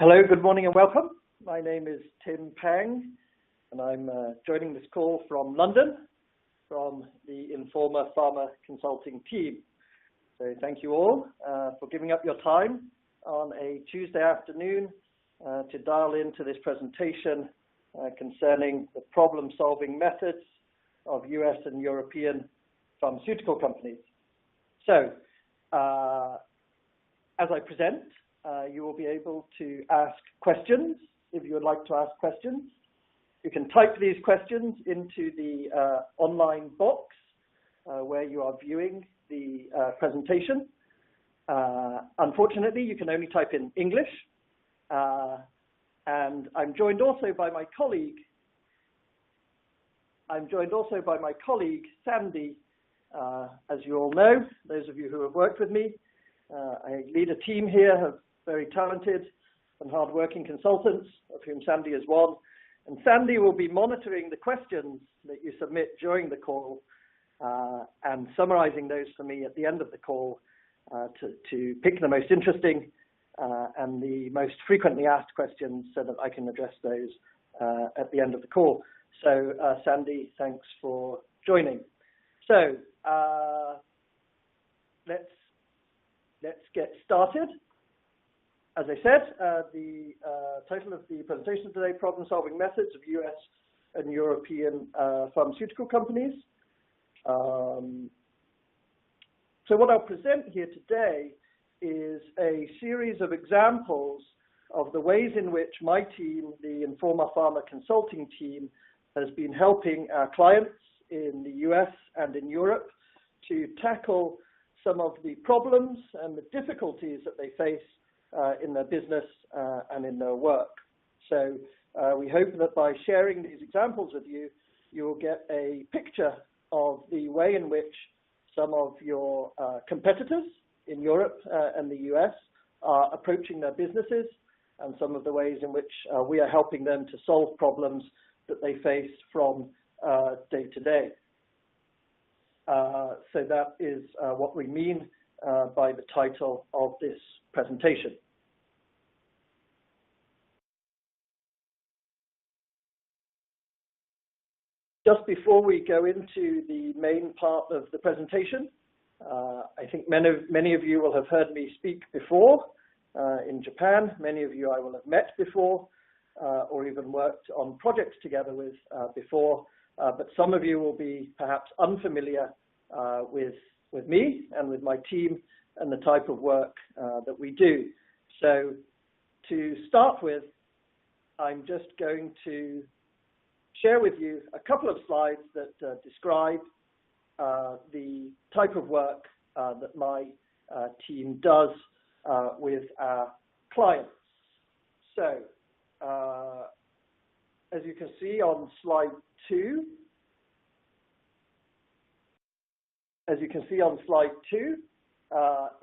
Hello, good morning and welcome. My name is Tim Pang and I'm joining this call from London from the Informa Pharma consulting team. So thank you all for giving up your time on a Tuesday afternoon to dial into this presentation concerning the problem-solving methods of US and European pharmaceutical companies. So as I present, you will be able to ask questions if you would like to ask questions. You can type these questions into the online box where you are viewing the presentation. Unfortunately, you can only type in English. And I'm joined also by my colleague. Sandy. As you all know, those of you who have worked with me, I lead a team here of very talented and hard-working consultants, of whom Sandy is one. And Sandy will be monitoring the questions that you submit during the call and summarizing those for me at the end of the call to pick the most interesting and the most frequently asked questions so that I can address those at the end of the call. So Sandy, thanks for joining. So let's get started. As I said, the title of the presentation today, Problem-Solving Methods of US and European Pharmaceutical Companies. So what I'll present here today is a series of examples of the ways in which my team, the Informa Pharma consulting team, has been helping our clients in the US and in Europe to tackle some of the problems and the difficulties that they face in their business and in their work. So we hope that by sharing these examples with you, you will get a picture of the way in which some of your competitors in Europe and the US are approaching their businesses and some of the ways in which we are helping them to solve problems that they face from day to day. So that is what we mean by the title of this presentation. Just before we go into the main part of the presentation, I think many of you will have heard me speak before in Japan. Many of you I will have met before or even worked on projects together with before, but some of you will be perhaps unfamiliar with me and with my team and the type of work that we do. So to start with, I'm just going to share with you a couple of slides that describe the type of work that my team does with our clients. So as you can see on slide 2,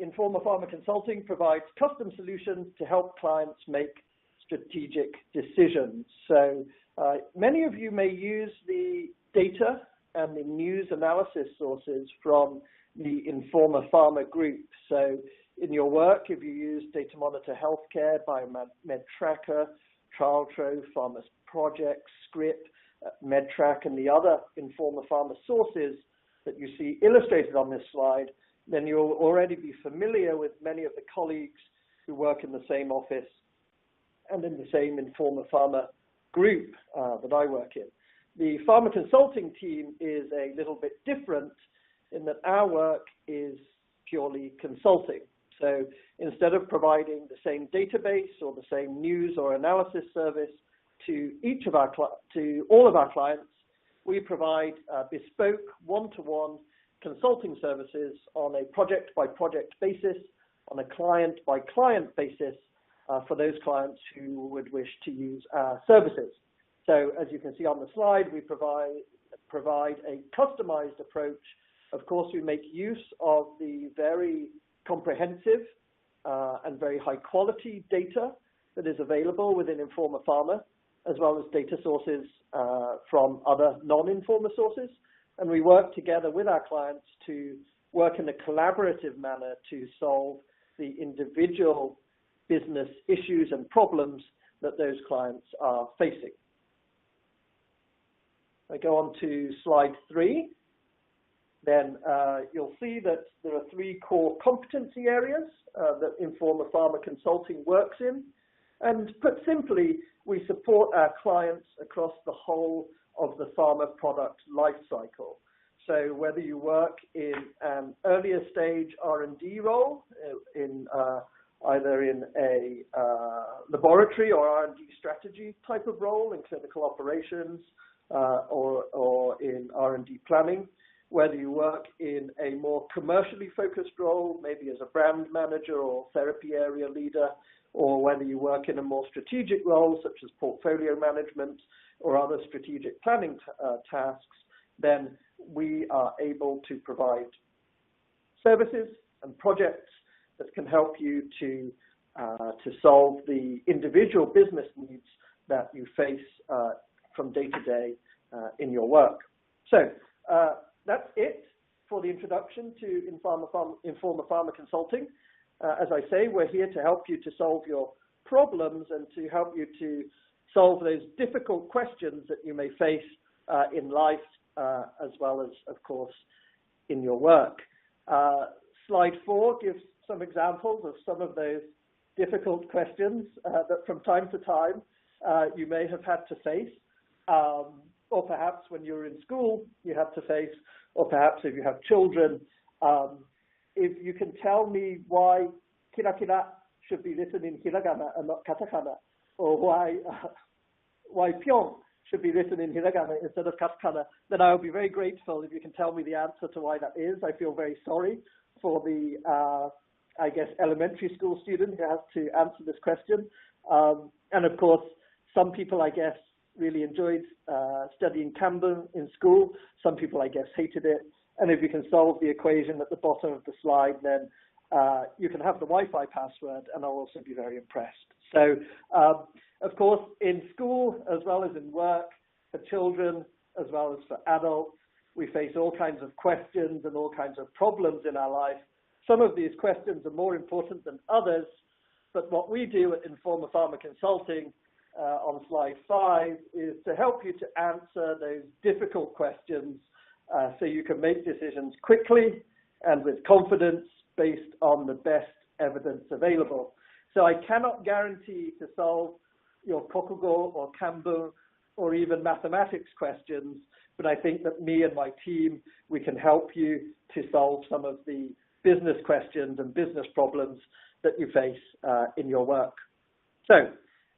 Informa Pharma Consulting provides custom solutions to help clients make strategic decisions. So many of you may use the data and the news analysis sources from the Informa Pharma group. So in your work, if you use Data Monitor Healthcare, Biomed Tracker, TrialTrove, Pharma Project, Script, MedTrack, and the other Informa Pharma sources that you see illustrated on this slide, then you'll already be familiar with many of the colleagues who work in the same office and in the same Informa Pharma group that I work in. The Pharma consulting team is a little bit different in that our work is purely consulting. So instead of providing the same database or the same news or analysis service to all of our clients, we provide bespoke one-to-one consulting services on a project-by-project basis, on a client-by-client basis for those clients who would wish to use our services. So as you can see on the slide, we provide a customized approach. Of course, we make use of the very comprehensive and very high-quality data that is available within Informa Pharma, as well as data sources from other non-Informa sources. And we work together with our clients to work in a collaborative manner to solve the individual business issues and problems that those clients are facing. I go on to slide 3. Then you'll see that there are 3 core competency areas that Informa Pharma Consulting works in. And put simply, we support our clients across the whole of the pharma product life cycle. So whether you work in an earlier stage R&D role, either in a laboratory or R&D strategy type of role in clinical operations or in R&D planning, whether you work in a more commercially focused role, maybe as a brand manager or therapy area leader, or whether you work in a more strategic role, such as portfolio management or other strategic planning tasks, then we are able to provide services and projects that can help you to solve the individual business needs that you face from day to day in your work. So that's it for the introduction to Informa Pharma Consulting. As I say, we're here to help you to solve your problems and to help you to solve those difficult questions that you may face in life, as well as, of course, in your work. Slide 4 gives some examples of some of those difficult questions that from time to time you may have had to face, or perhaps when you were in school you had to face, or perhaps if you have children. If you can tell me why kira should be written in hiragana and not katakana, or why pyong should be written in hiragana instead of katakana, then I will be very grateful if you can tell me the answer to why that is. I feel very sorry for the, I guess, elementary school student who has to answer this question. And of course, some people, I guess, really enjoyed studying Kanban in school. Some people, I guess, hated it. And if you can solve the equation at the bottom of the slide, then you can have the Wi-Fi password, and I'll also be very impressed. So, of course, in school, as well as in work, for children, as well as for adults, we face all kinds of questions and all kinds of problems in our life. Some of these questions are more important than others, but what we do at Informa Pharma Consulting on slide 5 is to help you to answer those difficult questions so you can make decisions quickly and with confidence based on the best evidence available. So I cannot guarantee to solve your kokugo or kanban or even mathematics questions, but I think that me and my team, we can help you to solve some of the business questions and business problems that you face in your work. So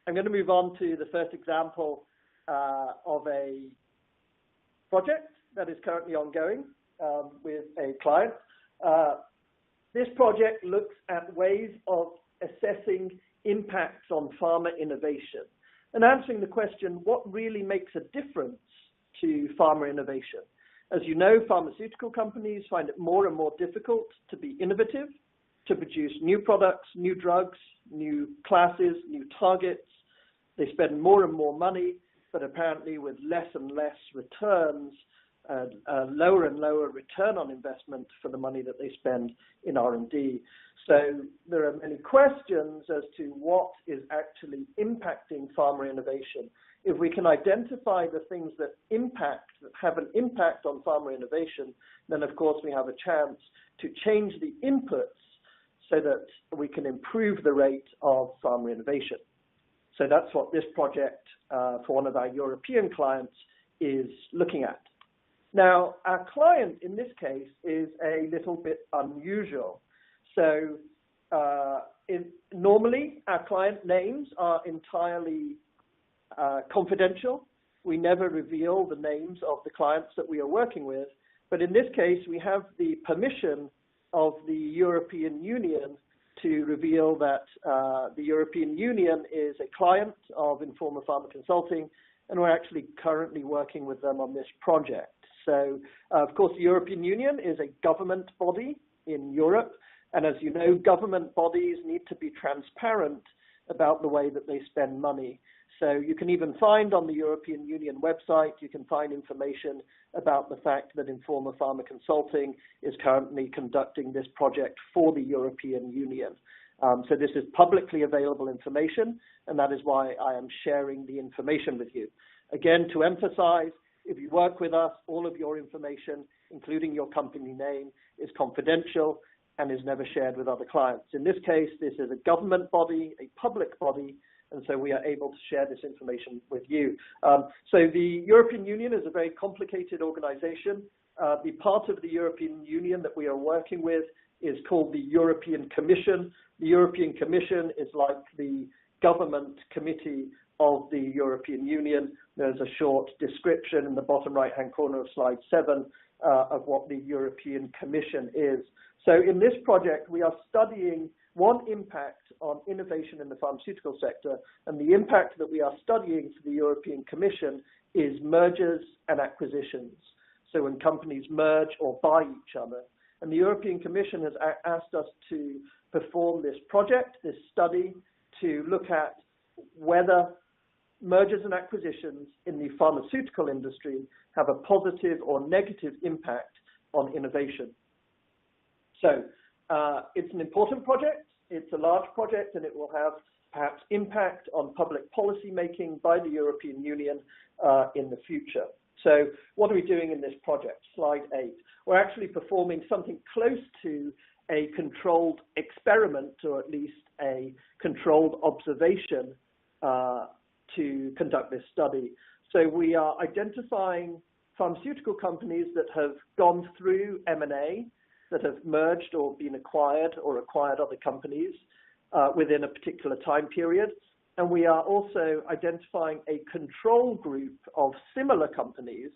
I'm going to move on to the first example of a project that is currently ongoing with a client. This project looks at ways of assessing impacts on pharma innovation and answering the question, what really makes a difference to pharma innovation? As you know, pharmaceutical companies find it more and more difficult to be innovative, to produce new products, new drugs, new classes, new targets. They spend more and more money, but apparently with less and less returns, lower and lower return on investment for the money that they spend in R&D. So there are many questions as to what is actually impacting pharma innovation. If we can identify the things that have an impact on pharma innovation, then of course we have a chance to change the inputs so that we can improve the rate of pharma innovation. So that's what this project for one of our European clients is looking at. Now, our client in this case is a little bit unusual. So normally our client names are entirely confidential. We never reveal the names of the clients that we are working with. But in this case, we have the permission of the European Union to reveal that the European Union is a client of Informa Pharma Consulting, and we're actually currently working with them on this project. So, of course, the European Union is a government body in Europe, and as you know, government bodies need to be transparent about the way that they spend money. So you can even find on the European Union website, you can find information about the fact that Informa Pharma Consulting is currently conducting this project for the European Union. So this is publicly available information, and that is why I am sharing the information with you. Again, to emphasize, if you work with us, all of your information, including your company name, is confidential and is never shared with other clients. In this case, this is a government body, a public body, and so we are able to share this information with you. So the European Union is a very complicated organization. The part of the European Union that we are working with is called the European Commission. The European Commission is like the government committee of the European Union. There's a short description in the bottom right-hand corner of slide 7 of what the European Commission is. So in this project, we are studying one impact on innovation in the pharmaceutical sector, and the impact that we are studying for the European Commission is mergers and acquisitions. So when companies merge or buy each other. And the European Commission has asked us to perform this project, this study, to look at whether mergers and acquisitions in the pharmaceutical industry have a positive or negative impact on innovation. So it's an important project, it's a large project, and it will have perhaps impact on public policy making by the European Union in the future. So what are we doing in this project? Slide 8. We're actually performing something close to a controlled experiment, or at least a controlled observation to conduct this study. So we are identifying pharmaceutical companies that have gone through M&A, that have merged or been acquired or acquired other companies within a particular time period. And we are also identifying a control group of similar companies.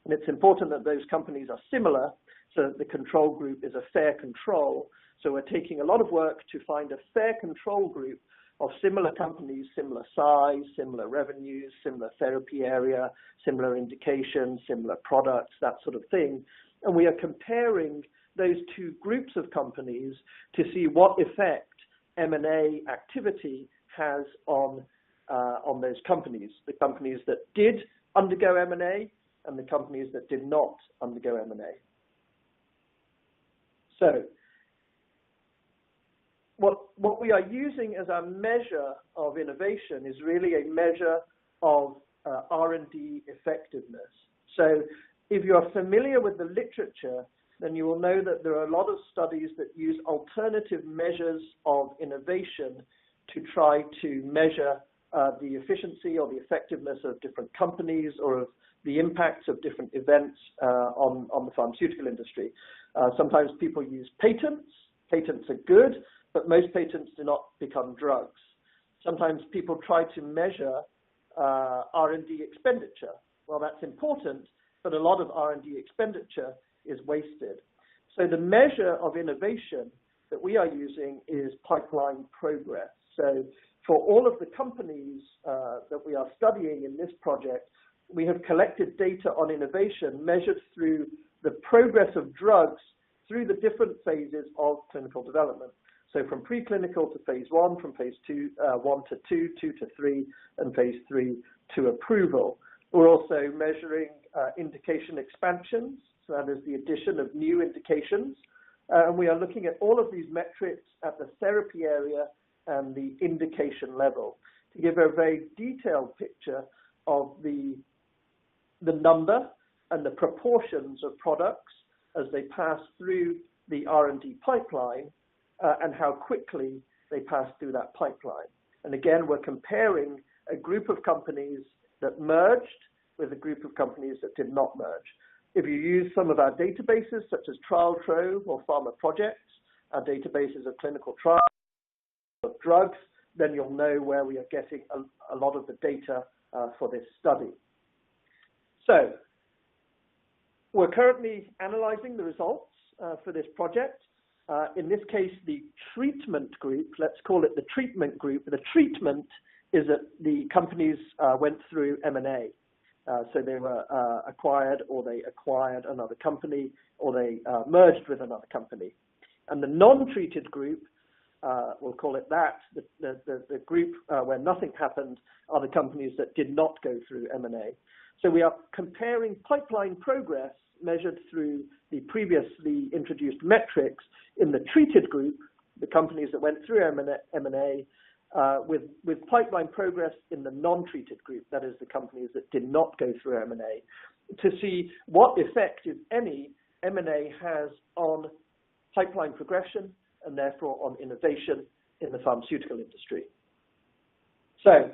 And it's important that those companies are similar so that the control group is a fair control. So we're taking a lot of work to find a fair control group of similar companies, similar size, similar revenues, similar therapy area, similar indications, similar products, that sort of thing. And we are comparing those two groups of companies to see what effect M&A activity has on those companies, the companies that did undergo M&A and the companies that did not undergo M&A. So what we are using as our measure of innovation is really a measure of R&D effectiveness. So if you are familiar with the literature, then you will know that there are a lot of studies that use alternative measures of innovation to try to measure the efficiency or the effectiveness of different companies or of the impacts of different events on the pharmaceutical industry. Sometimes people use patents. Patents are good, but most patents do not become drugs. Sometimes people try to measure R&D expenditure. Well, that's important, but a lot of R&D expenditure is wasted. So the measure of innovation that we are using is pipeline progress. So for all of the companies that we are studying in this project, we have collected data on innovation measured through the progress of drugs through the different phases of clinical development. So from preclinical to phase 1, from phase 1 to 2, 2 to 3, and phase 3 to approval. We're also measuring indication expansions, so that is the addition of new indications. And we are looking at all of these metrics at the therapy area and the indication level to give a very detailed picture of the number and the proportions of products as they pass through the R&D pipeline and how quickly they pass through that pipeline. And again, we're comparing a group of companies that merged with a group of companies that did not merge. If you use some of our databases, such as TrialTrove or Pharma projects, our databases of clinical trials of drugs, then you'll know where we are getting a lot of the data for this study. So we're currently analyzing the results for this project. In this case, the treatment group, let's call it the treatment group. The treatment is that the companies went through M&A. So they were acquired, or they acquired another company, or they merged with another company. And the non-treated group, we'll call it that, the group where nothing happened, are the companies that did not go through M&A. So we are comparing pipeline progress measured through the previously introduced metrics in the treated group the companies that went through M&A, with pipeline progress in the non-treated group, that is the companies that did not go through M&A, to see what effect, if any, M&A has on pipeline progression and therefore on innovation in the pharmaceutical industry. So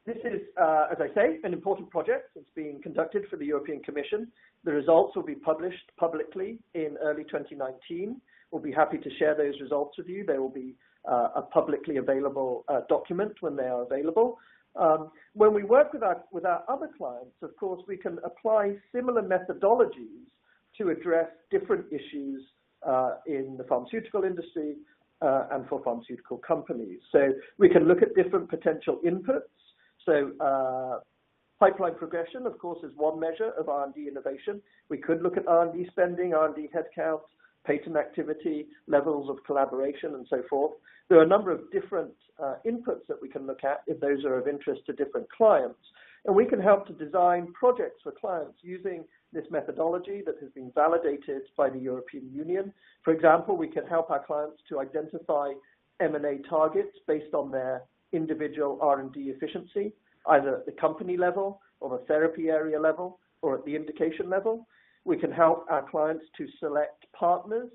this is, as I say, an important project. It's being conducted for the European Commission. The results will be published publicly in early 2019. We'll be happy to share those results with you. They will be a publicly available document when they are available. When we work with our other clients, of course, we can apply similar methodologies to address different issues in the pharmaceutical industry and for pharmaceutical companies. So we can look at different potential inputs. So pipeline progression, of course, is one measure of R&D innovation. We could look at R&D spending, R&D headcount, patent activity, levels of collaboration, and so forth. There are a number of different inputs that we can look at if those are of interest to different clients. And we can help to design projects for clients using this methodology that has been validated by the European Union. For example, we can help our clients to identify M&A targets based on their individual R&D efficiency, either at the company level or the therapy area level or at the indication level. We can help our clients to select partners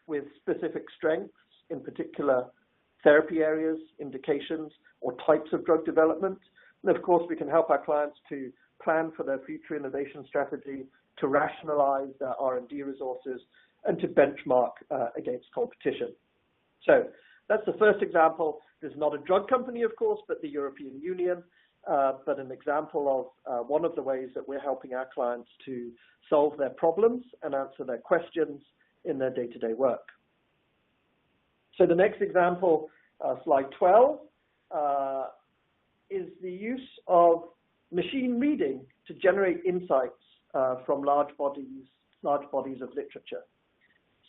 with specific strengths, in particular therapy areas, indications, or types of drug development. And of course, we can help our clients to plan for their future innovation strategy, to rationalize their R&D resources, and to benchmark against competition. So that's the first example. There's not a drug company, of course, but the European Union, but an example of one of the ways that we're helping our clients to solve their problems and answer their questions in their day-to-day work. So the next example, slide 12, is the use of machine reading to generate insights from large bodies of literature.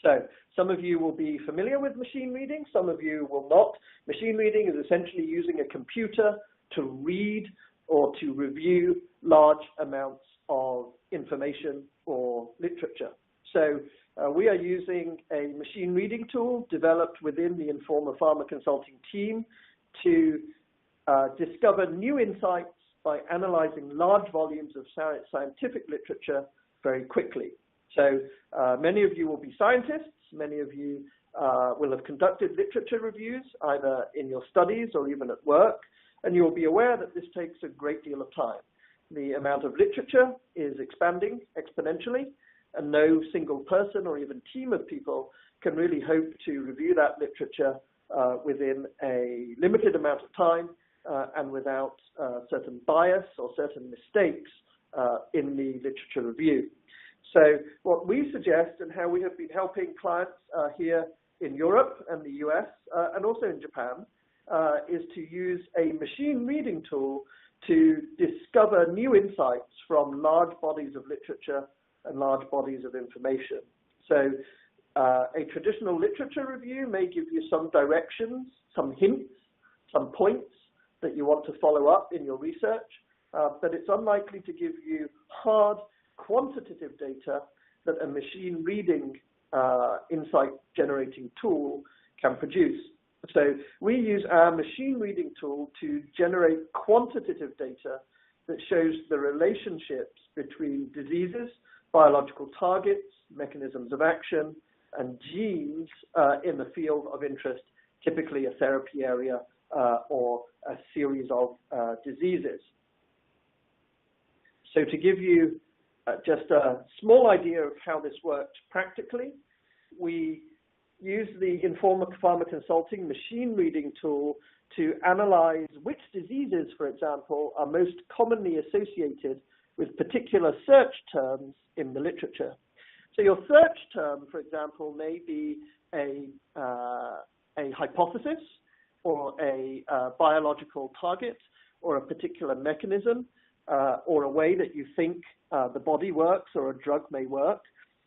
So some of you will be familiar with machine reading, some of you will not. Machine reading is essentially using a computer to read or to review large amounts of information or literature. So we are using a machine reading tool developed within the Informa Pharma consulting team to discover new insights by analyzing large volumes of scientific literature very quickly. So many of you will be scientists, many of you will have conducted literature reviews either in your studies or even at work, and you will be aware that this takes a great deal of time. The amount of literature is expanding exponentially, and no single person or even team of people can really hope to review that literature within a limited amount of time and without certain bias or certain mistakes in the literature review. So what we suggest and how we have been helping clients here in Europe and the US and also in Japan is to use a machine reading tool to discover new insights from large bodies of literature and large bodies of information. So a traditional literature review may give you some directions, some hints, some points that you want to follow up in your research, but it's unlikely to give you hard quantitative data that a machine reading insight generating tool can produce. So we use our machine reading tool to generate quantitative data that shows the relationships between diseases, biological targets, mechanisms of action, and genes in the field of interest, typically a therapy area or a series of diseases. So to give you just a small idea of how this worked practically, we use the Informa Pharma Consulting machine reading tool to analyze which diseases, for example, are most commonly associated with particular search terms in the literature. So your search term, for example, may be a hypothesis or a biological target or a particular mechanism or a way that you think the body works or a drug may work.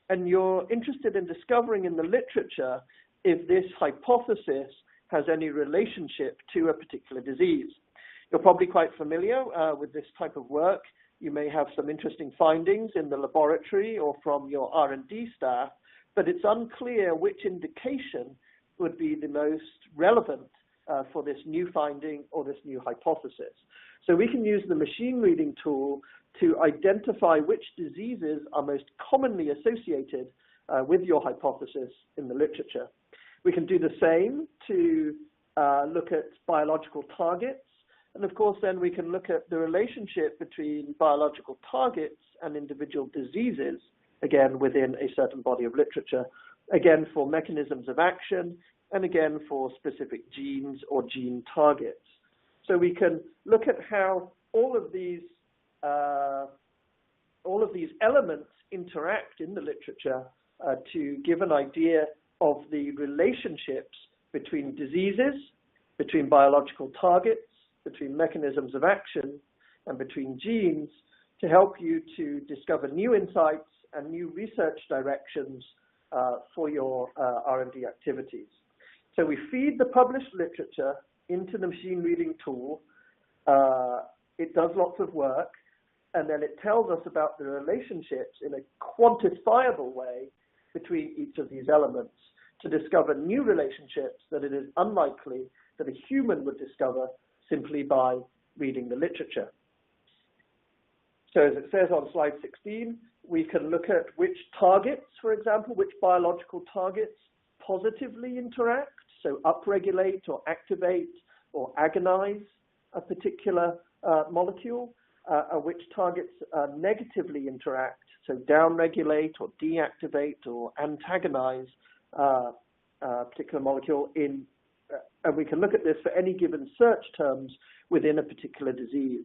And you're interested in discovering in the literature if this hypothesis has any relationship to a particular disease. You're probably quite familiar with this type of work. You may have some interesting findings in the laboratory or from your R&D staff, but it's unclear which indication would be the most relevant for this new finding or this new hypothesis. So we can use the machine reading tool to identify which diseases are most commonly associated with your hypothesis in the literature. We can do the same to look at biological targets. And of course, then we can look at the relationship between biological targets and individual diseases, again, within a certain body of literature, again, for mechanisms of action, and again, for specific genes or gene targets. So we can look at how all of these elements interact in the literature to give an idea of the relationships between diseases, between biological targets, between mechanisms of action, and between genes to help you to discover new insights and new research directions for your R&D activities. So we feed the published literature into the machine reading tool. It does lots of work, and then it tells us about the relationships in a quantifiable way between each of these elements to discover new relationships that it is unlikely that a human would discover simply by reading the literature. So as it says on slide 16, we can look at which targets, for example, which biological targets positively interact, so upregulate or activate or agonize a particular molecule, which targets negatively interact, so downregulate or deactivate or antagonize a particular molecule in, and we can look at this for any given search terms within a particular disease.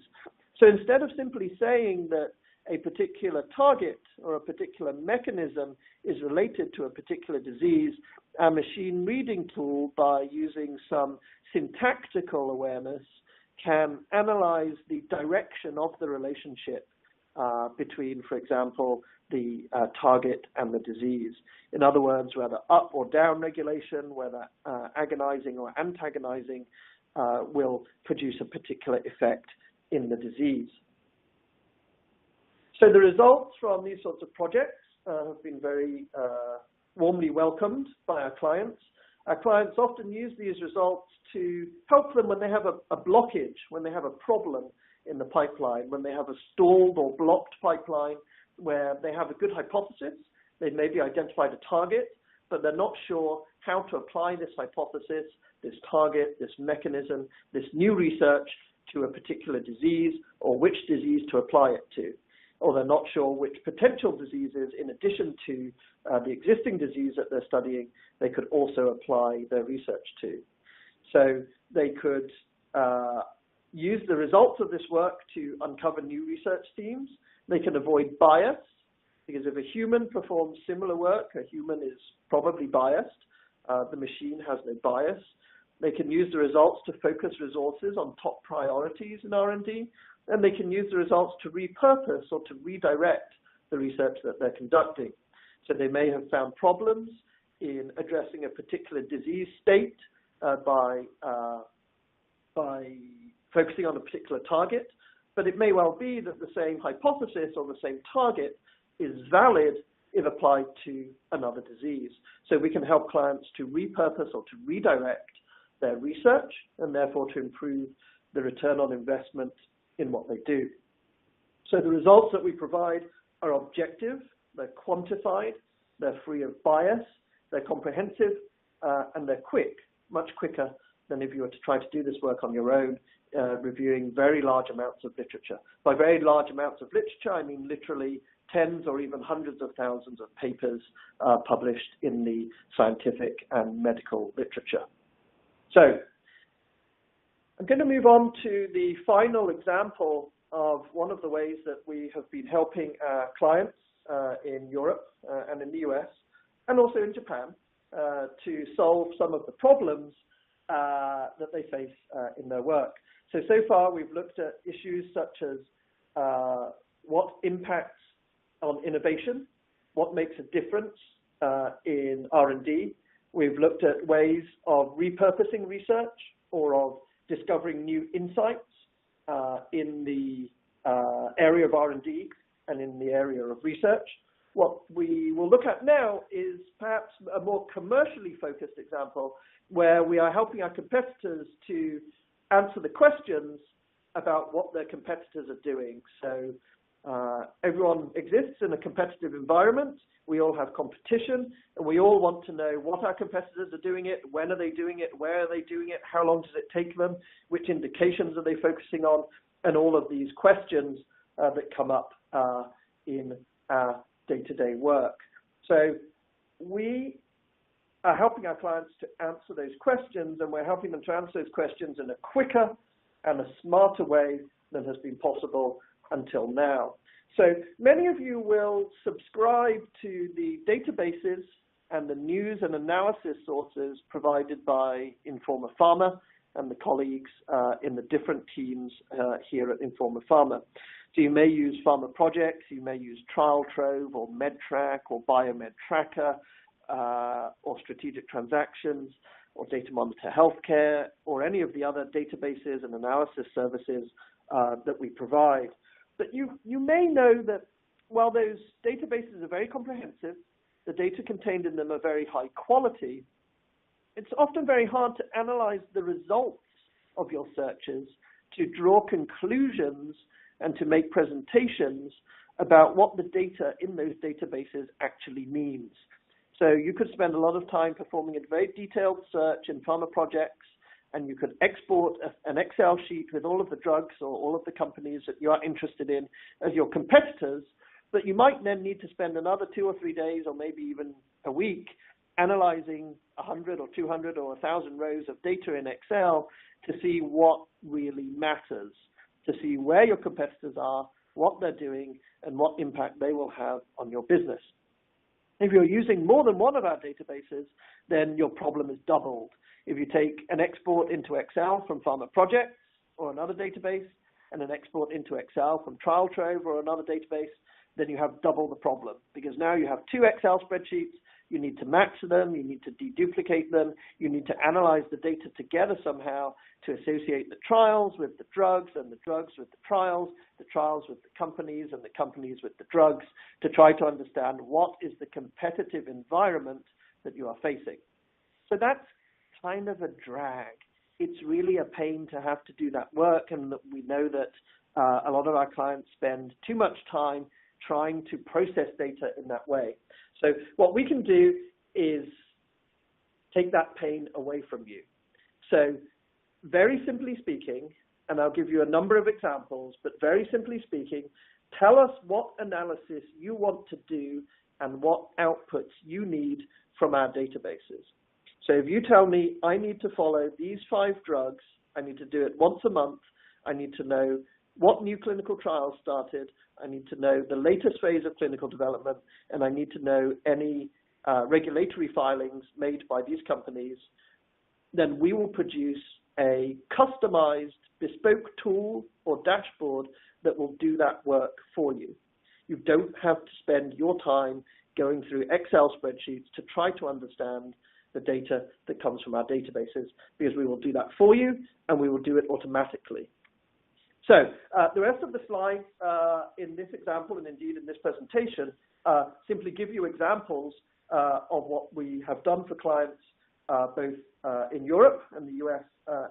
So instead of simply saying that a particular target or a particular mechanism is related to a particular disease, our machine reading tool, by using some syntactical awareness, can analyze the direction of the relationship between, for example, the target and the disease. In other words, whether up or down regulation, whether agonizing or antagonizing will produce a particular effect in the disease. So the results from these sorts of projects have been very warmly welcomed by our clients. Our clients often use these results to help them when they have a blockage, when they have a problem in the pipeline, when they have a stalled or blocked pipeline where they have a good hypothesis, they maybe identified a target, but they're not sure how to apply this hypothesis, this target, this mechanism, this new research to a particular disease, or which disease to apply it to. Or they're not sure which potential diseases, in addition to the existing disease that they're studying, they could also apply their research to. So they could use the results of this work to uncover new research themes. They can avoid bias, because if a human performs similar work, a human is probably biased. The machine has no bias. They can use the results to focus resources on top priorities in R&D, and they can use the results to repurpose or to redirect the research that they're conducting. So they may have found problems in addressing a particular disease state by focusing on a particular target, but it may well be that the same hypothesis or the same target is valid if applied to another disease. So we can help clients to repurpose or to redirect their research, and therefore to improve the return on investment in what they do. So the results that we provide are objective, they're quantified, they're free of bias, they're comprehensive, and they're quick, much quicker than if you were to try to do this work on your own, reviewing very large amounts of literature. By very large amounts of literature, I mean literally tens or even hundreds of thousands of papers published in the scientific and medical literature. So I'm going to move on to the final example of one of the ways that we have been helping our clients in Europe and in the US, and also in Japan, to solve some of the problems that they face in their work. So far we've looked at issues such as what impacts on innovation, what makes a difference in R&D. We've looked at ways of repurposing research or of discovering new insights in the area of R&D and in the area of research. what we will look at now is perhaps a more commercially focused example where we are helping our competitors to answer the questions about what their competitors are doing. So everyone exists in a competitive environment. We all have competition, and we all want to know what our competitors are doing it, when are they doing it, where are they doing it, how long does it take them, which indications are they focusing on, and all of these questions that come up in our day-to-day work. So we are helping our clients to answer those questions, and we're helping them to answer those questions in a quicker and a smarter way than has been possible until now. So many of you will subscribe to the databases and the news and analysis sources provided by Informa Pharma and the colleagues in the different teams here at Informa Pharma. So you may use Pharma Projects, you may use Trial Trove or MedTrack or Biomed Tracker or Strategic Transactions or Data Monitor Healthcare or any of the other databases and analysis services that we provide. But you may know that while those databases are very comprehensive, the data contained in them are very high quality, it's often very hard to analyze the results of your searches, to draw conclusions and to make presentations about what the data in those databases actually means. So you could spend a lot of time performing a very detailed search in Pharma Projects, and you could export an Excel sheet with all of the drugs or all of the companies that you are interested in as your competitors, but you might then need to spend another 2 or 3 days or maybe even a week analyzing 100 or 200 or 1,000 rows of data in Excel to see what really matters, to see where your competitors are, what they're doing, and what impact they will have on your business. If you're using more than one of our databases, then your problem is doubled. If you take an export into Excel from Pharma Projects or another database and an export into Excel from Trial Trove or another database, then you have double the problem, because now you have 2 Excel spreadsheets. You need to match them, you need to deduplicate them, you need to analyze the data together somehow to associate the trials with the drugs and the drugs with the trials with the companies and the companies with the drugs, to try to understand what is the competitive environment that you are facing. So that's kind of a drag. It's really a pain to have to do that work, and we know that a lot of our clients spend too much time trying to process data in that way. So what we can do is take that pain away from you. So very simply speaking, and I'll give you a number of examples, but very simply speaking, tell us what analysis you want to do and what outputs you need from our databases. So if you tell me I need to follow these 5 drugs, I need to do it once a month, I need to know what new clinical trials started, I need to know the latest phase of clinical development, and I need to know any regulatory filings made by these companies, then we will produce a customized, bespoke tool or dashboard that will do that work for you. You don't have to spend your time going through Excel spreadsheets to try to understand the data that comes from our databases, because we will do that for you, and we will do it automatically. So the rest of the slides in this example, and indeed in this presentation, simply give you examples of what we have done for clients both in Europe and the US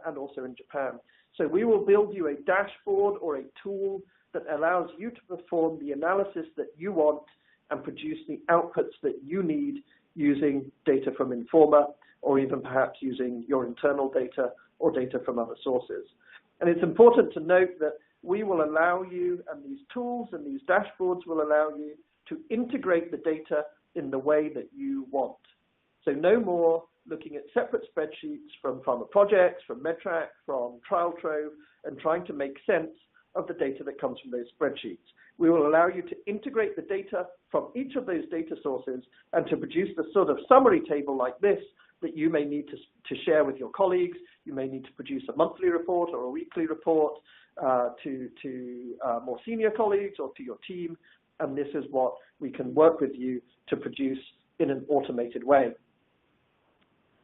and also in Japan. So we will build you a dashboard or a tool that allows you to perform the analysis that you want and produce the outputs that you need using data from Informa, or even perhaps using your internal data or data from other sources. And it's important to note that we will allow you, and these tools and these dashboards will allow you to integrate the data in the way that you want. So no more looking at separate spreadsheets from Pharma Projects, from MedTrack, from Trial Trove, and trying to make sense of the data that comes from those spreadsheets. We will allow you to integrate the data from each of those data sources and to produce the sort of summary table like this that you may need to share with your colleagues. You may need to produce a monthly report or a weekly report to more senior colleagues or to your team, and this is what we can work with you to produce in an automated way.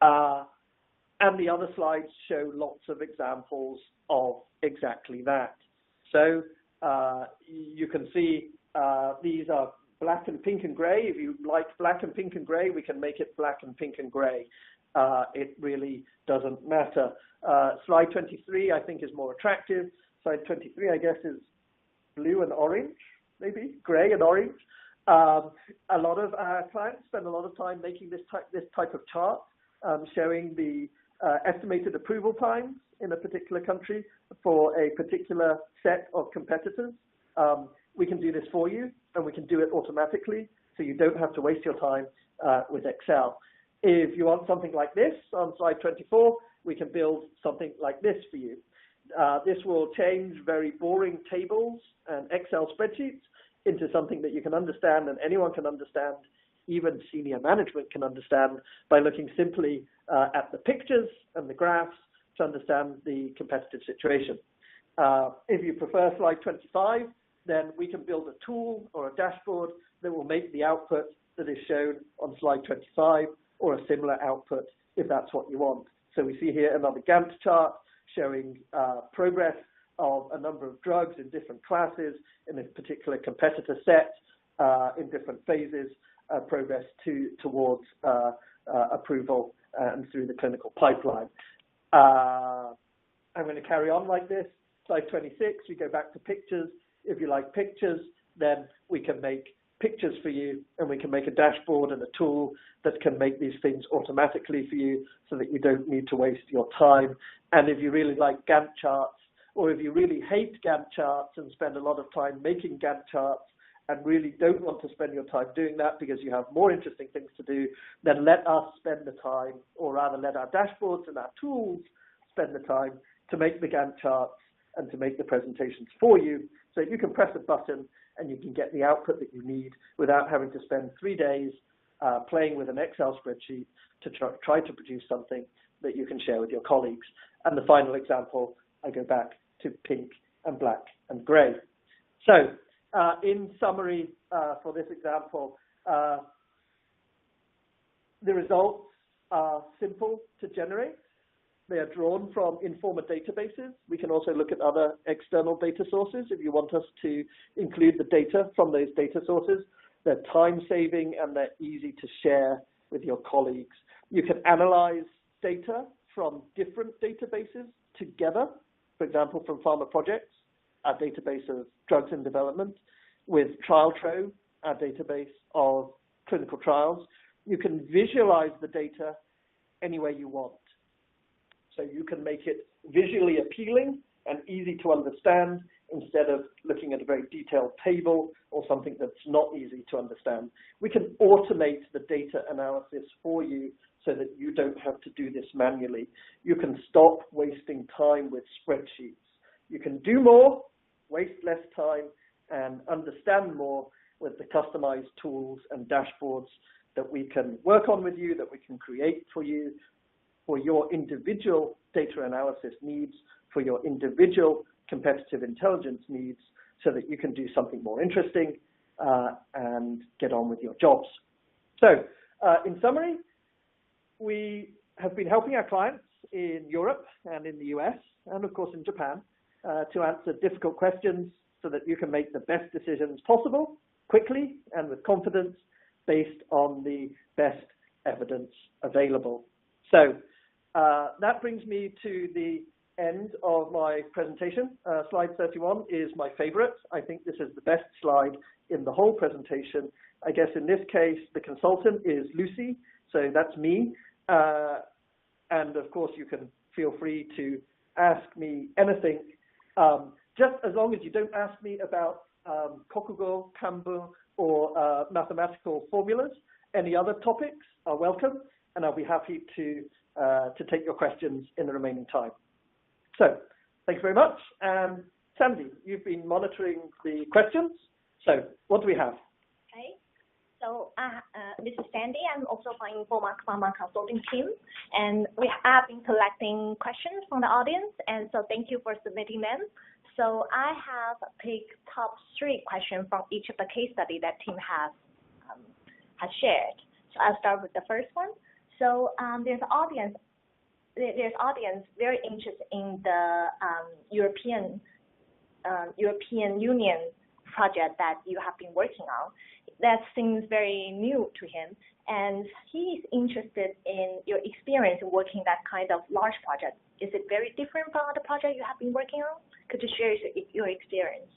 And the other slides show lots of examples of exactly that. So you can see these are black and pink and gray. If you like black and pink and gray, we can make it black and pink and gray. It really doesn't matter. Slide 23, I think, is more attractive. Slide 23, I guess, is blue and orange, maybe, gray and orange. A lot of our clients spend a lot of time making this type of chart, showing the estimated approval times in a particular country for a particular set of competitors. We can do this for you, and we can do it automatically, so you don't have to waste your time with Excel. If you want something like this on slide 24, we can build something like this for you. This will change very boring tables and Excel spreadsheets into something that you can understand and anyone can understand, even senior management can understand, by looking simply at the pictures and the graphs to understand the competitive situation. If you prefer slide 25, then we can build a tool or a dashboard that will make the output that is shown on slide 25 or a similar output if that's what you want. So we see here another Gantt chart showing progress of a number of drugs in different classes in a particular competitor set in different phases, progress towards approval and through the clinical pipeline. I'm going to carry on like this. Slide 26, we go back to pictures. If you like pictures, then we can make pictures for you, and we can make a dashboard and a tool that can make these things automatically for you so that you don't need to waste your time. And if you really like Gantt charts, or if you really hate Gantt charts and spend a lot of time making Gantt charts and really don't want to spend your time doing that because you have more interesting things to do, then let us spend the time, or rather let our dashboards and our tools spend the time to make the Gantt charts and to make the presentations for you, so you can press a button and you can get the output that you need without having to spend 3 days playing with an Excel spreadsheet to try to produce something that you can share with your colleagues. And the final example, I go back to pink and black and gray. So in summary for this example, the results are simple to generate. They are drawn from Informa databases. We can also look at other external data sources if you want us to include the data from those data sources. They're time-saving and they're easy to share with your colleagues. You can analyze data from different databases together, for example, from Pharma projects, our database of drugs in development, with TrialTrove, our database of clinical trials. You can visualize the data any way you want. So you can make it visually appealing and easy to understand instead of looking at a very detailed table or something that's not easy to understand. We can automate the data analysis for you so that you don't have to do this manually. You can stop wasting time with spreadsheets. You can do more, waste less time, and understand more with the customized tools and dashboards that we can work on with you, that we can create for you, for your individual data analysis needs, for your individual competitive intelligence needs, so that you can do something more interesting and get on with your jobs. So in summary, we have been helping our clients in Europe and in the US, and of course in Japan, to answer difficult questions so that you can make the best decisions possible, quickly and with confidence, based on the best evidence available. So that brings me to the end of my presentation. Slide 31 is my favorite. I think this is the best slide in the whole presentation. I guess in this case, the consultant is Lucy, so that's me. And of course, you can feel free to ask me anything, just as long as you don't ask me about kokugo, kanbun, or mathematical formulas. Any other topics are welcome, and I'll be happy to take your questions in the remaining time. So, thank you very much. And Sandy, you've been monitoring the questions. So, what do we have? Okay. So, this is Sandy. I'm also from Informa Pharma consulting team, and we have been collecting questions from the audience, and so thank you for submitting them. So, I have picked top 3 questions from each of the case study that team has shared. So, I'll start with the first one. So, there's audience very interested in the European Union project that you have been working on. that seems very new to him, and he's interested in your experience working that kind of large project. Is it very different from other projects you have been working on? Could you share your experience?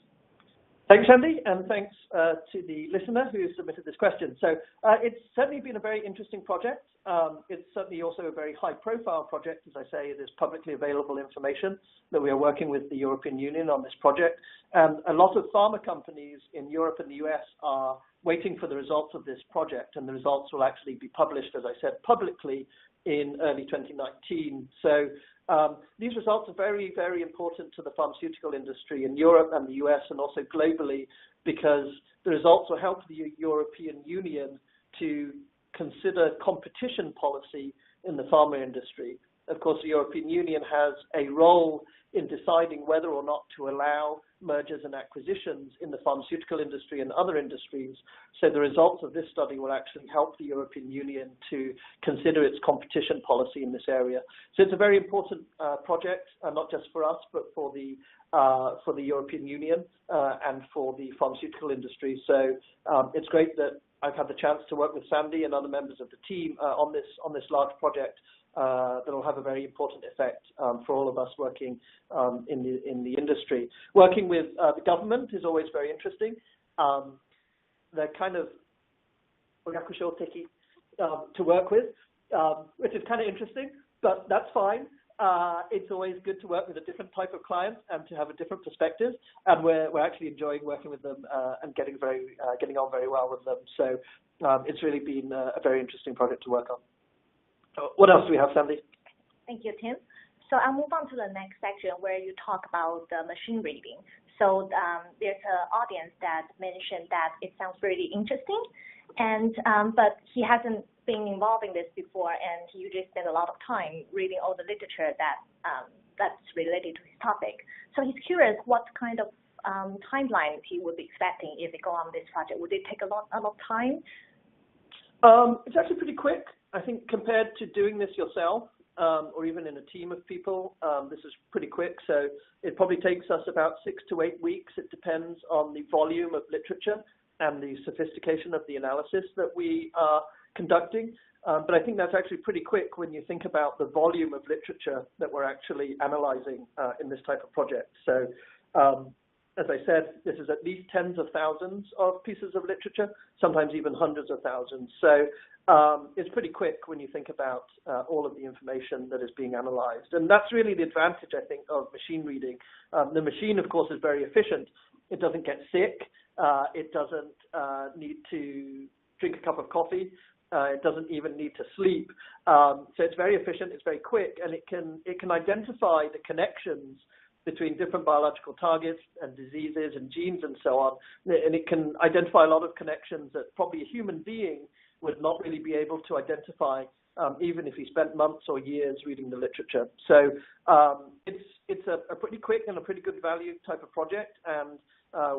Thanks, Sandy, and thanks to the listener who submitted this question. So it's certainly been a very interesting project. It's certainly also a very high-profile project. As I say, it is publicly available information that we are working with the European Union on this project. And a lot of pharma companies in Europe and the US are waiting for the results of this project, and the results will actually be published, as I said, publicly in early 2019. So these results are very, very important to the pharmaceutical industry in Europe and the US and also globally, because the results will help the European Union to consider competition policy in the pharma industry. Of course, the European Union has a role in deciding whether or not to allow mergers and acquisitions in the pharmaceutical industry and other industries. So the results of this study will actually help the European Union to consider its competition policy in this area. So it's a very important project, not just for us, but for the European Union and for the pharmaceutical industry. So it's great that I've had the chance to work with Sandy and other members of the team on this large project that will have a very important effect for all of us working in the industry. Working with the government is always very interesting. They're kind of to work with, which is kind of interesting, but that's fine. It's always good to work with a different type of client and to have a different perspective, and we're actually enjoying working with them and getting on very well with them. So it's really been a very interesting project to work on. What else do we have, Sandy? Thank you, Tim. So I'll move on to the next section where you talk about the machine reading. So there's an audience that mentioned that it sounds really interesting, and but he hasn't been involved in this before, and he usually spends a lot of time reading all the literature that's related to his topic. So he's curious what kind of timeline he would be expecting if they go on this project. Would it take a lot of time? It's actually pretty quick. I think compared to doing this yourself, or even in a team of people, this is pretty quick. So it probably takes us about 6 to 8 weeks. It depends on the volume of literature and the sophistication of the analysis that we are conducting. But I think that's actually pretty quick when you think about the volume of literature that we're actually analyzing in this type of project. So as I said, this is at least tens of thousands of pieces of literature, sometimes even hundreds of thousands. So it's pretty quick when you think about all of the information that is being analyzed. And that's really the advantage, I think, of machine reading. The machine, of course, is very efficient. It doesn't get sick. It doesn't need to drink a cup of coffee. It doesn't even need to sleep. So it's very efficient. It's very quick. And it can identify the connections between different biological targets and diseases and genes and so on. And it can identify a lot of connections that probably a human being would not really be able to identify, even if he spent months or years reading the literature. So it's a pretty quick and a pretty good value type of project. And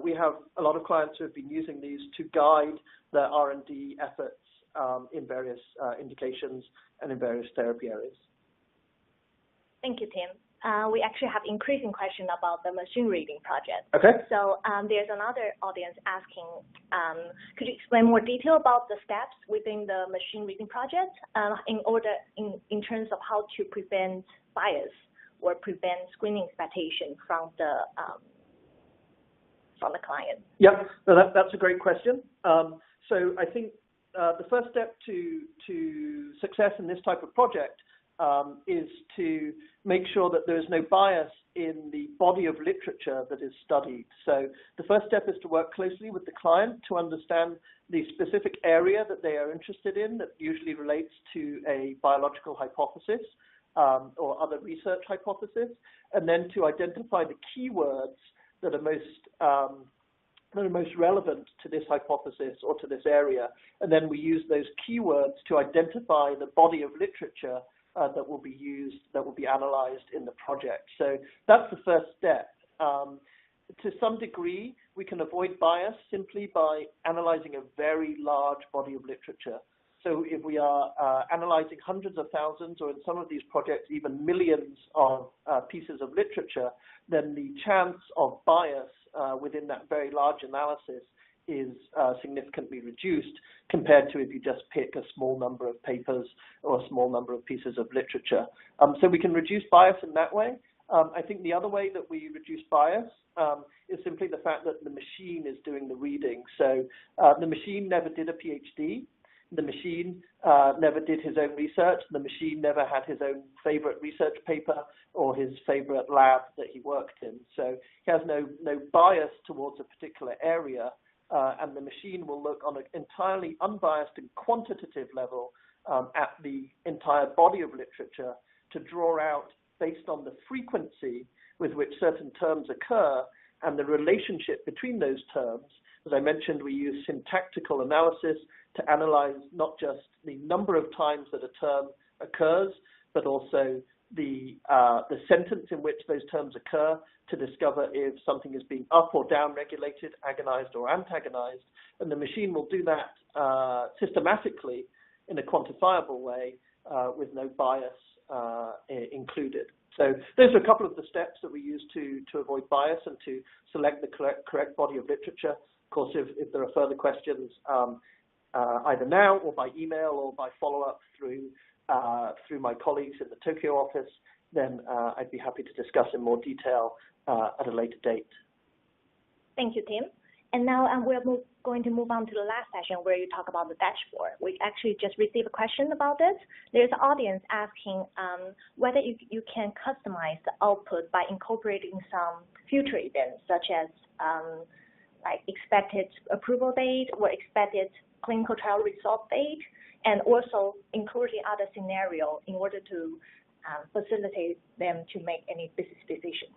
we have a lot of clients who have been using these to guide their R&D efforts in various indications and in various therapy areas. Thank you, Tim. We actually have increasing question about the machine reading project. Okay. So there's another audience asking, could you explain more detail about the steps within the machine reading project in terms of how to prevent bias or prevent screening expectation from the client? Yeah, no, that's a great question. So I think the first step to success in this type of project is to make sure that there is no bias in the body of literature that is studied. So the first step is to work closely with the client to understand the specific area that they are interested in that usually relates to a biological hypothesis or other research hypothesis, and then to identify the keywords that are most relevant to this hypothesis or to this area. And then we use those keywords to identify the body of literature that will be used, that will be analyzed in the project. So that's the first step. To some degree, we can avoid bias simply by analyzing a very large body of literature. So if we are analyzing hundreds of thousands, or in some of these projects, even millions of pieces of literature, then the chance of bias within that very large analysis is significantly reduced compared to if you just pick a small number of papers or a small number of pieces of literature. So we can reduce bias in that way. I think the other way that we reduce bias is simply the fact that the machine is doing the reading. So the machine never did a PhD. The machine never did his own research. The machine never had his own favorite research paper or his favorite lab that he worked in. So he has no bias towards a particular area, and the machine will look on an entirely unbiased and quantitative level at the entire body of literature to draw out, based on the frequency with which certain terms occur and the relationship between those terms. As I mentioned, we use syntactical analysis to analyze not just the number of times that a term occurs, but also the sentence in which those terms occur to discover if something is being up or down regulated, agonized or antagonized. And the machine will do that systematically in a quantifiable way with no bias included. So those are a couple of the steps that we use to avoid bias and to select the correct body of literature. Of course, if there are further questions, either now or by email or by follow-up through my colleagues in the Tokyo office, then I'd be happy to discuss in more detail at a later date. Thank you, Tim. And now we're going to move on to the last session where you talk about the dashboard. We actually just received a question about this. There's an audience asking whether you can customize the output by incorporating some future events, such as like expected approval date or expected clinical trial result date, and also including other scenarios in order to facilitate them to make any business decisions.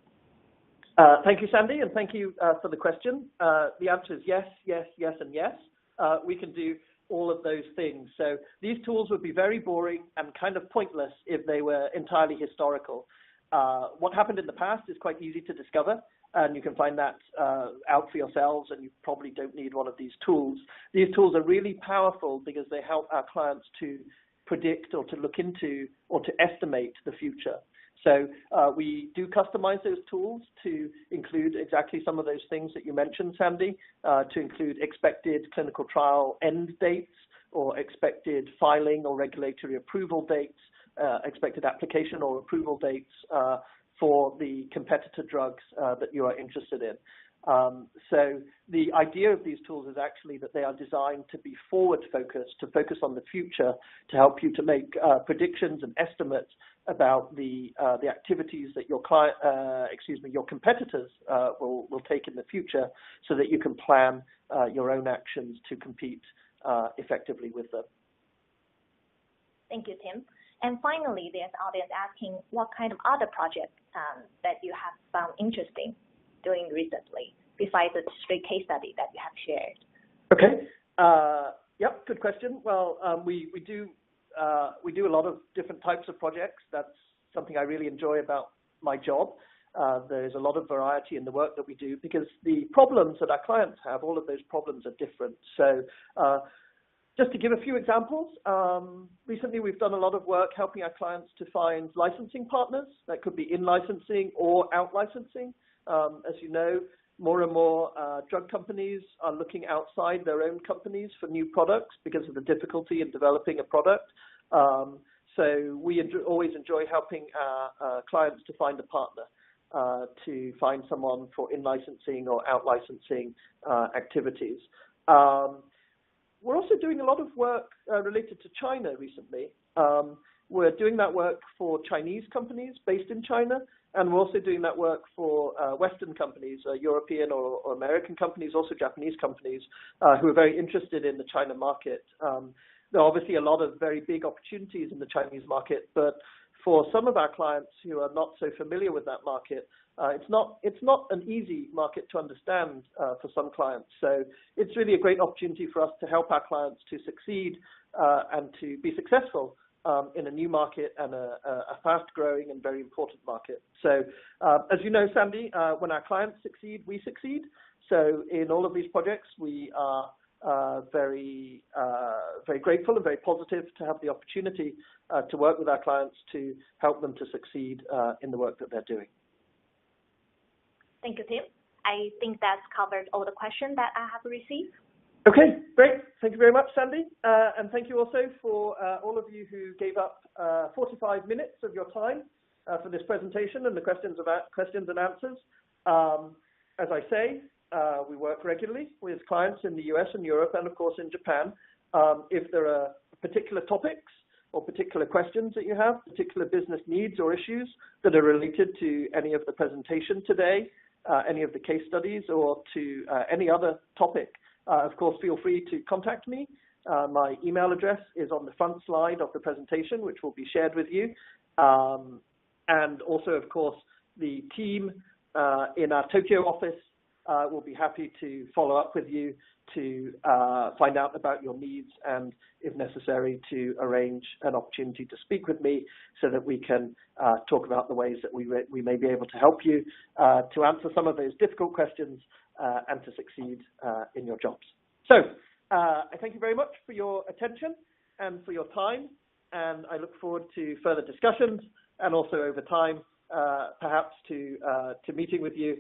Thank you, Sandy, and thank you for the question. The answer is yes, yes, yes, and yes. We can do all of those things. So these tools would be very boring and kind of pointless if they were entirely historical. What happened in the past is quite easy to discover, and you can find that out for yourselves, and you probably don't need one of these tools. These tools are really powerful because they help our clients to predict or to look into or to estimate the future. So we do customize those tools to include exactly some of those things that you mentioned, Sandy, to include expected clinical trial end dates or expected filing or regulatory approval dates, expected application or approval dates for the competitor drugs that you are interested in. So the idea of these tools is actually that they are designed to be forward-focused, to focus on the future, to help you to make predictions and estimates about the activities that your competitors will take in the future, so that you can plan your own actions to compete effectively with them. Thank you, Tim. And finally, there's an audience asking what kind of other projects that you have found interesting doing recently, besides the 3 case study that you have shared. Okay. Yep. Good question. Well, we do a lot of different types of projects. That's something I really enjoy about my job. There's a lot of variety in the work that we do because the problems that our clients have, all of those problems are different. So just to give a few examples, recently we've done a lot of work helping our clients to find licensing partners. That could be in-licensing or out-licensing. As you know, more and more drug companies are looking outside their own companies for new products because of the difficulty in developing a product. So we always enjoy helping our clients to find a partner, to find someone for in-licensing or out-licensing activities. We're also doing a lot of work related to China recently. We're doing that work for Chinese companies based in China, and we're also doing that work for Western companies, European or American companies, also Japanese companies who are very interested in the China market. There are obviously a lot of very big opportunities in the Chinese market, but for some of our clients who are not so familiar with that market, it's not an easy market to understand for some clients. So it's really a great opportunity for us to help our clients to succeed and to be successful in a new market and a fast-growing and very important market. So as you know, Sandy, when our clients succeed, we succeed. So in all of these projects, we are very grateful and very positive to have the opportunity to work with our clients to help them to succeed in the work that they're doing. Thank you, Tim. I think that's covered all the questions that I have received. Okay, great. Thank you very much, Sandy. And thank you also for all of you who gave up 45 minutes of your time for this presentation and the questions and answers. As I say, we work regularly with clients in the US and Europe and, of course, in Japan. If there are particular topics or particular questions that you have, particular business needs or issues that are related to any of the presentation today, any of the case studies, or to any other topic, of course, feel free to contact me. My email address is on the front slide of the presentation, which will be shared with you. And also, of course, the team in our Tokyo office will be happy to follow up with you to find out about your needs and, if necessary, to arrange an opportunity to speak with me so that we can talk about the ways that we may be able to help you to answer some of those difficult questions and to succeed in your jobs. So I thank you very much for your attention and for your time, and I look forward to further discussions and also over time perhaps to meeting with you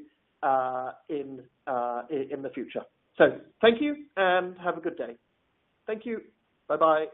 in the future. So thank you and have a good day. Thank you. Bye-bye.